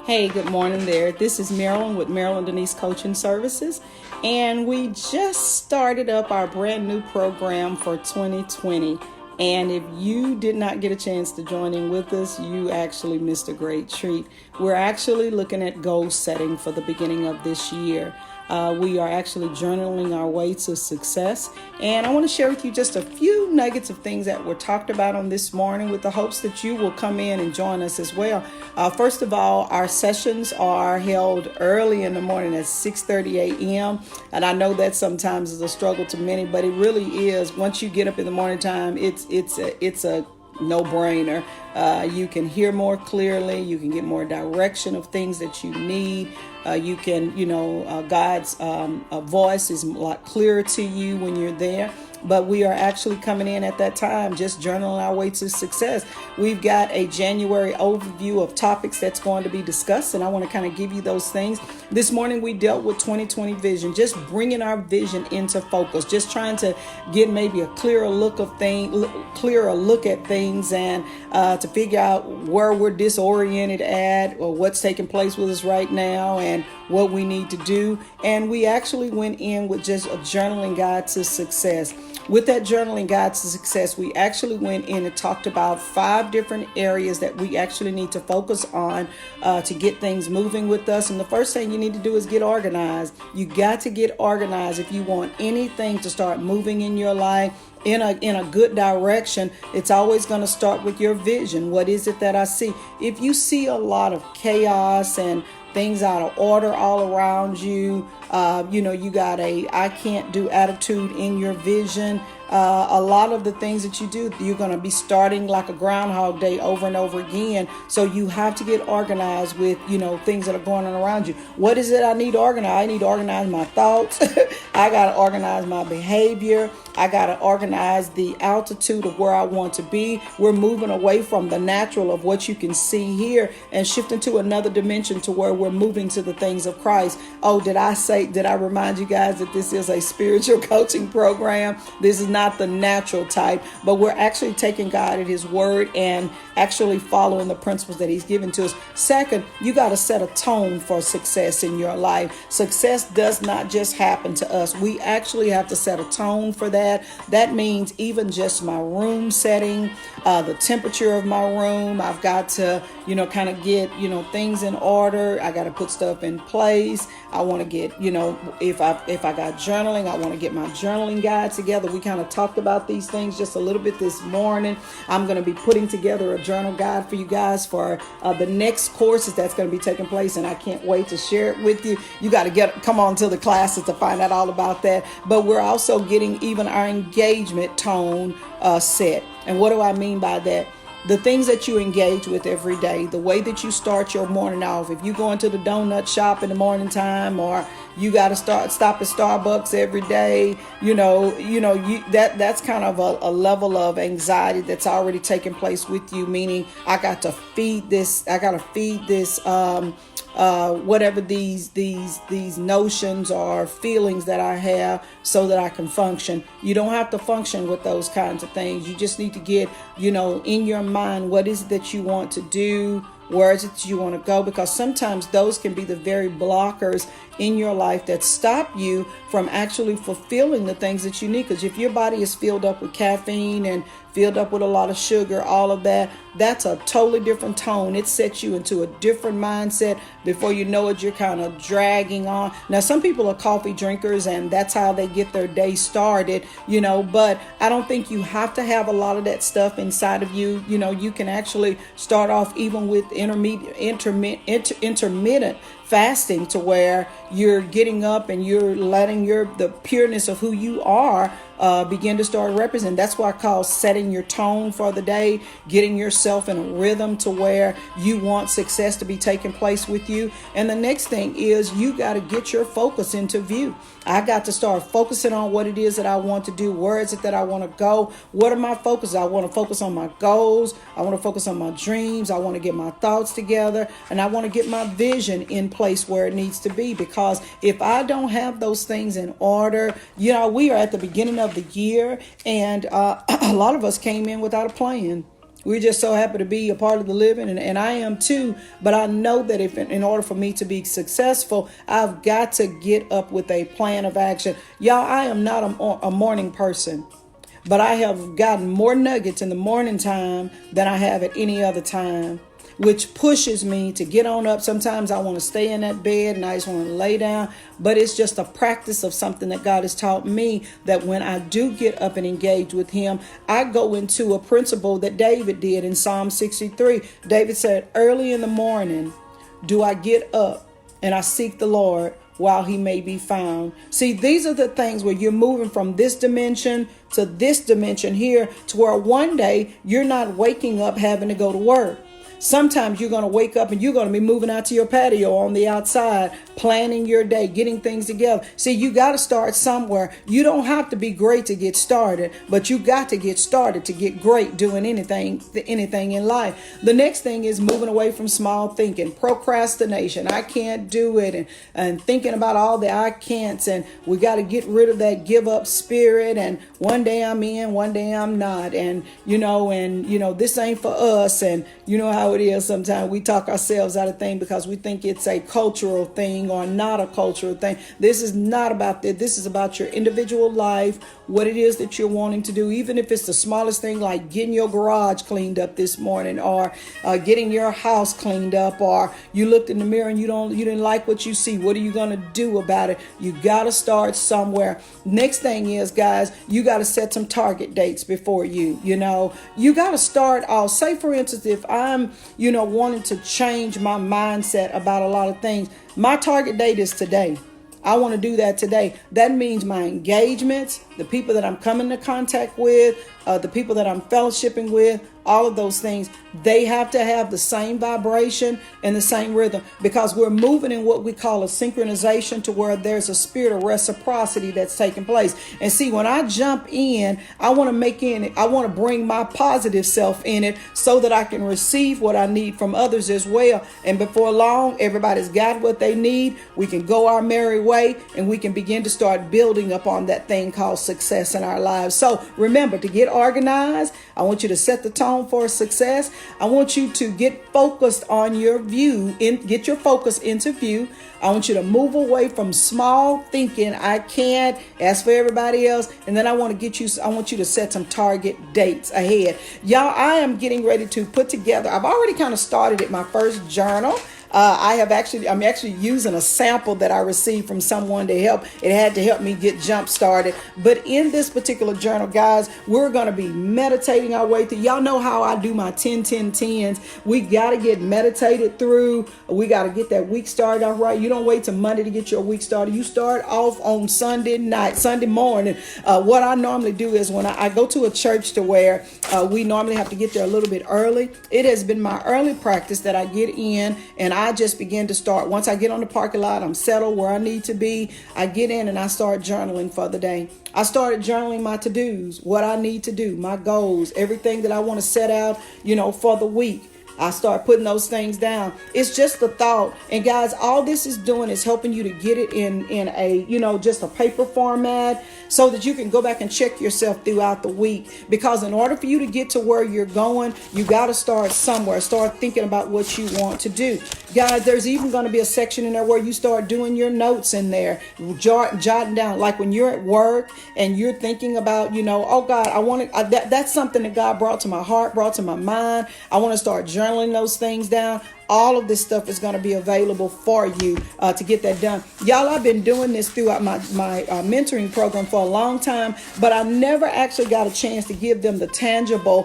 Hey, good morning there. This is Marilyn with Marilyn Denice Coaching Services, and we just started up our brand new program for 2020. And if you did not get a chance to join in with us, you actually missed a great treat. We're actually looking at goal setting for the beginning of this year. We are actually journaling our way to success. And I want to share with you just a few nuggets of things that were talked about on this morning with the hopes that you will come in and join us as well. First of all, our sessions are held early in the morning at 6:30 a.m. And I know that sometimes is a struggle to many, but it really is. Once you get up in the morning time, it's a no-brainer. You can hear more clearly. You can get more direction of things that you need. You can, God's voice is a lot clearer to you when you're there. But we are actually coming in at that time, just journaling our way to success. We've got a January overview of topics that's going to be discussed, and I want to kind of give you those things. This morning we dealt with 2020 vision, just bringing our vision into focus, just trying to get maybe a clearer look at things, and to figure out where we're disoriented at, or what's taking place with us right now, and what we need to do. And we actually went in with just a journaling guide to success. With that journaling guide to success, we actually went in and talked about 5 different areas that we actually need to focus on to get things moving with us. And the first thing you need to do is get organized. You got to get organized if you want anything to start moving in your life in a good direction. It's always going to start with your vision. What is it that I see? If you see a lot of chaos and things out of order all around you, you got a I can't do attitude in your vision. A lot of the things that you do, you're going to be starting like a Groundhog Day over and over again. So you have to get organized with, things that are going on around you. What is it I need to organize? I need to organize my thoughts. I got to organize my behavior. I got to organize the altitude of where I want to be. We're moving away from the natural of what you can see here and shifting to another dimension to where we're moving to the things of Christ. Oh, did I remind you guys that this is a spiritual coaching program? This is not the natural type, but we're actually taking God at his word and actually following the principles that he's given to us. Second, you got to set a tone for success in your life. Success does not just happen to us. We actually have to set a tone for that. That means even just my room setting, the temperature of my room. I've got to, kind of get, things in order. I got to put stuff in place. I want to get, if I got journaling, I want to get my journaling guide together. We kind of talked about these things just a little bit this morning. I'm going to be putting together a journal guide for you guys for the next courses that's going to be taking place, and I can't wait to share it with you. You got to come on to the classes to find out all about that. But we're also getting even our engagement tone set. And what do I mean by that? The things that you engage with every day, the way that you start your morning off. If you go into the donut shop in the morning time, or you got to stop at Starbucks every day, that's kind of a level of anxiety that's already taking place with you. Meaning, I got to feed this. Whatever these notions or feelings that I have, so that I can function. You don't have to function with those kinds of things. You just need to get, in your mind, what is it that you want to do? Where is it that you want to go? Because sometimes those can be the very blockers in your life that stop you from actually fulfilling the things that you need. Because if your body is filled up with caffeine and filled up with a lot of sugar, all of that, that's a totally different tone. It sets you into a different mindset. Before you know it, you're kind of dragging on. Now, some people are coffee drinkers, and that's how they get their day started, but I don't think you have to have a lot of that stuff inside of you. You can actually start off even with intermittent fasting, to where you're getting up and you're letting the pureness of who you are begin to start representing. That's why I call setting your tone for the day, getting yourself in a rhythm to where you want success to be taking place with you. And the next thing is, you got to get your focus into view. I got to start focusing on what it is that I want to do. Where is it that I want to go? What are my focuses? I want to focus on my goals. I want to focus on my dreams. I want to get my thoughts together, and I want to get my vision in place where it needs to be. Because if I don't have those things in order, we are at the beginning of the year, and a lot of us came in without a plan. We're just so happy to be a part of the living, and I am too. But I know that if in order for me to be successful, I've got to get up with a plan of action. Y'all, I am not a morning person, but I have gotten more nuggets in the morning time than I have at any other time, which pushes me to get on up. Sometimes I want to stay in that bed and I just want to lay down, but it's just a practice of something that God has taught me, that when I do get up and engage with him, I go into a principle that David did in Psalm 63. David said, early in the morning do I get up and I seek the Lord while he may be found. See, these are the things where you're moving from this dimension to this dimension here, to where one day you're not waking up having to go to work. Sometimes you're going to wake up and you're going to be moving out to your patio on the outside, planning your day, getting things together. See, you got to start somewhere. You don't have to be great to get started, but you got to get started to get great doing anything in life. The next thing is moving away from small thinking, procrastination. I can't do it. And thinking about all the I can'ts. And we got to get rid of that give up spirit. And one day I'm in, one day I'm not. And, this ain't for us. And you know how it is. Sometimes we talk ourselves out of things because we think it's a cultural thing or not a cultural thing. This is not about that. This is about your individual life, what it is that you're wanting to do, even if it's the smallest thing, like getting your garage cleaned up this morning, or getting your house cleaned up, or you looked in the mirror and you didn't like what you see. What are you going to do about it? You got to start somewhere. Next thing is, guys, you got to set some target dates before you got to start off. Say, for instance, if I'm wanting to change my mindset about a lot of things, my target date is today. I want to do that today. That means my engagements, the people that I'm coming into contact with, the people that I'm fellowshipping with, all of those things, they have to have the same vibration and the same rhythm, because we're moving in what we call a synchronization, to where there's a spirit of reciprocity that's taking place. And see, when I jump in, I want to bring my positive self in it so that I can receive what I need from others as well. And before long, everybody's got what they need. We can go our merry way and we can begin to start building upon that thing called success in our lives. So remember to get organized. I want you to set the tone for success. I want you to get focused on your view, get your focus into view. I want you to move away from small thinking. I can't, as for everybody else. And then I want you to set some target dates ahead. Y'all, I am getting ready to put together, I've already kind of started it, my first journal. I'm actually using a sample that I received from someone to help. It had to help me get jump started. But in this particular journal, guys, we're going to be meditating our way through. Y'all know how I do my 10-10-10s. We got to get meditated through. We got to get that week started off right. You don't wait till Monday to get your week started. You start off on Sunday morning. What I normally do is when I go to a church to where we normally have to get there a little bit early. It has been my early practice that I get in and I just begin to start. Once I get on the parking lot, I'm settled where I need to be. I get in and I start journaling for the day. I started journaling my to-dos, what I need to do, my goals, everything that I want to set out, for the week. I start putting those things down. It's just the thought. And guys, all this is doing is helping you to get it in a, just a paper format, so that you can go back and check yourself throughout the week. Because in order for you to get to where you're going, you got to start somewhere. Start thinking about what you want to do. Guys, there's even going to be a section in there where you start doing your notes in there, jotting down, like when you're at work and you're thinking about, oh God, that's something that God brought to my heart, brought to my mind. I want to start journaling those things down. All of this stuff is going to be available for you to get that done. Y'all, I've been doing this throughout my mentoring program for a long time, but I never actually got a chance to give them the tangible,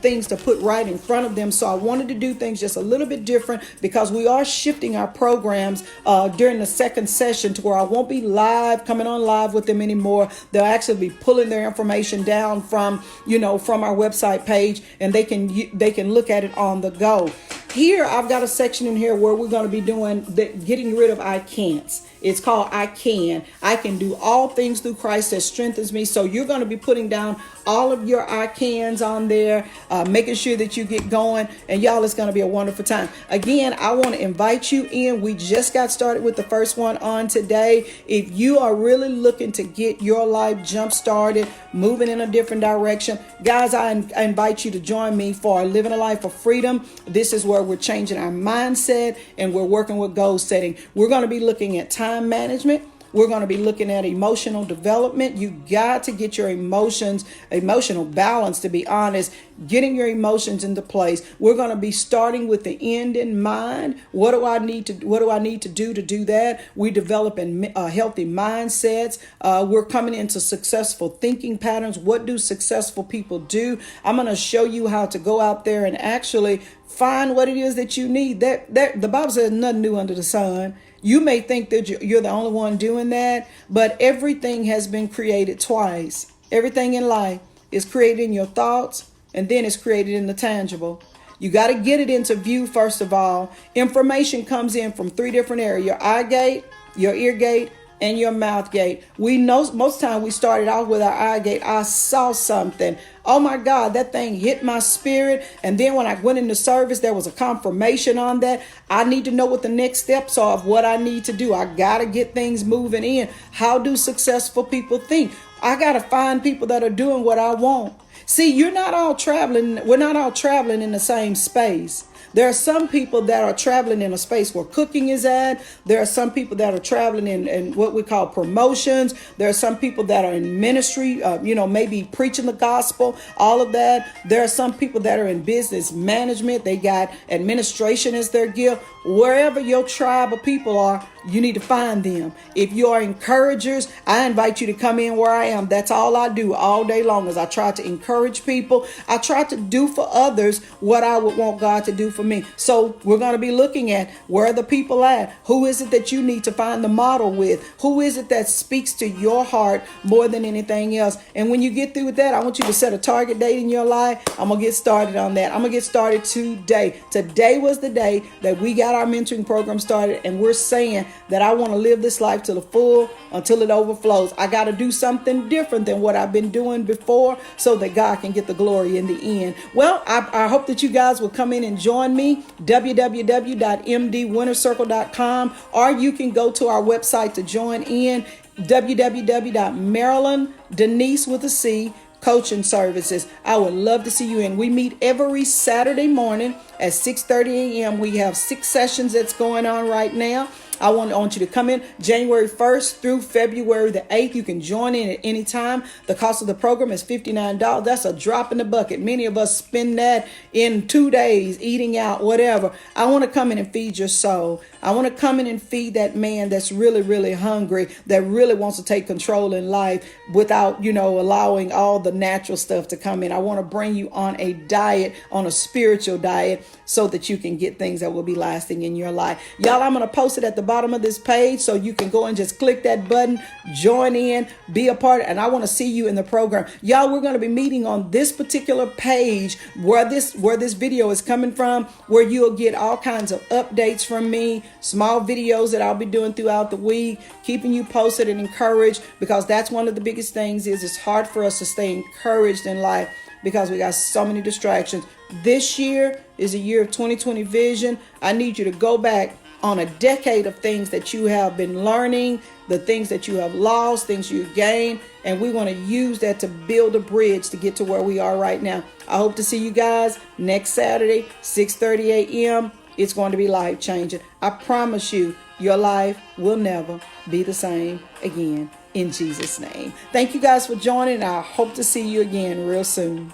things to put right in front of them. So I wanted to do things just a little bit different, because we are shifting our programs during the second session to where I won't be coming on live with them anymore. They'll actually be pulling their information down from our website page, and they can look at it on the go. Here, I've got a section in here where we're going to be doing getting rid of I can'ts. It's called I Can. I can do all things through Christ that strengthens me. So you're going to be putting down all of your I Cans on there, making sure that you get going. And y'all, it's going to be a wonderful time. Again, I want to invite you in. We just got started with the first one on today. If you are really looking to get your life jump started, moving in a different direction, guys, I invite you to join me for Living a Life of Freedom. This is where we're changing our mindset and we're working with goal setting. We're going to be looking at time management. We're going to be looking at emotional development. You got to get your emotional balance, to be honest, getting your emotions into place. We're going to be starting with the end in mind. What do I need to do that? We're developing healthy mindsets. We're coming into successful thinking patterns. What do successful people do? I'm going to show you how to go out there and actually find what it is that you need. The Bible says nothing new under the sun. You may think that you're the only one doing that, but everything has been created twice. Everything in life is created in your thoughts, and then it's created in the tangible. You got to get it into view first of all. Information comes in from three different areas: your eye gate, your ear gate, and your mouth gate. We know most of the time we started out with our eye gate. I saw something. Oh my God, that thing hit my spirit. And then when I went into service, there was a confirmation on that. I need to know what the next steps are of what I need to do. I got to get things moving in. How do successful people think? I got to find people that are doing what I want. See, we're not all traveling in the same space. There are some people that are traveling in a space where cooking is at. There are some people that are traveling in what we call promotions. There are some people that are in ministry, maybe preaching the gospel, all of that. There are some people that are in business management. They got administration as their gift. Wherever your tribe of people are, you need to find them. If you are encouragers, I invite you to come in where I am. That's all I do all day long, is I try to encourage people. I try to do for others what I would want God to do for me. So we're going to be looking at where are the people at? Who is it that you need to find the model with? Who is it that speaks to your heart more than anything else? And when you get through with that, I want you to set a target date in your life. I'm going to get started on that. I'm going to get started today. Today was the day that we got our mentoring program started, and we're saying that I want to live this life to the full until it overflows. I got to do something different than what I've been doing before so that God can get the glory in the end. Well, I hope that you guys will come in and join me, www.mdwinnercircle.com, or you can go to our website to join in, www.Marilyn, Denice with a C, Coaching Services. I would love to see you in. We meet every Saturday morning at 6:30 a.m. We have 6 sessions that's going on right now. I want you to come in January 1st through February the 8th. You can join in at any time. The cost of the program is $59. That's a drop in the bucket. Many of us spend that in 2 days, eating out, whatever. I want to come in and feed your soul. I want to come in and feed that man that's really, really hungry, that really wants to take control in life without, allowing all the natural stuff to come in. I want to bring you on a diet, on a spiritual diet, so that you can get things that will be lasting in your life. Y'all, I'm going to post it at the bottom of this page so you can go and just click that button, join in, be a part, and I want to see you in the program. Y'all, we're going to be meeting on this particular page where this video is coming from, where you'll get all kinds of updates from me, small videos that I'll be doing throughout the week, keeping you posted and encouraged, because that's one of the biggest things is it's hard for us to stay encouraged in life because we got so many distractions. This year is a year of 2020 vision. I need you to go back on a decade of things that you have been learning, the things that you have lost, things you've gained, and we want to use that to build a bridge to get to where we are right now. I hope to see you guys next Saturday, 6:30 a.m. It's going to be life-changing. I promise you, your life will never be the same again, in Jesus' name. Thank you guys for joining. I hope to see you again real soon.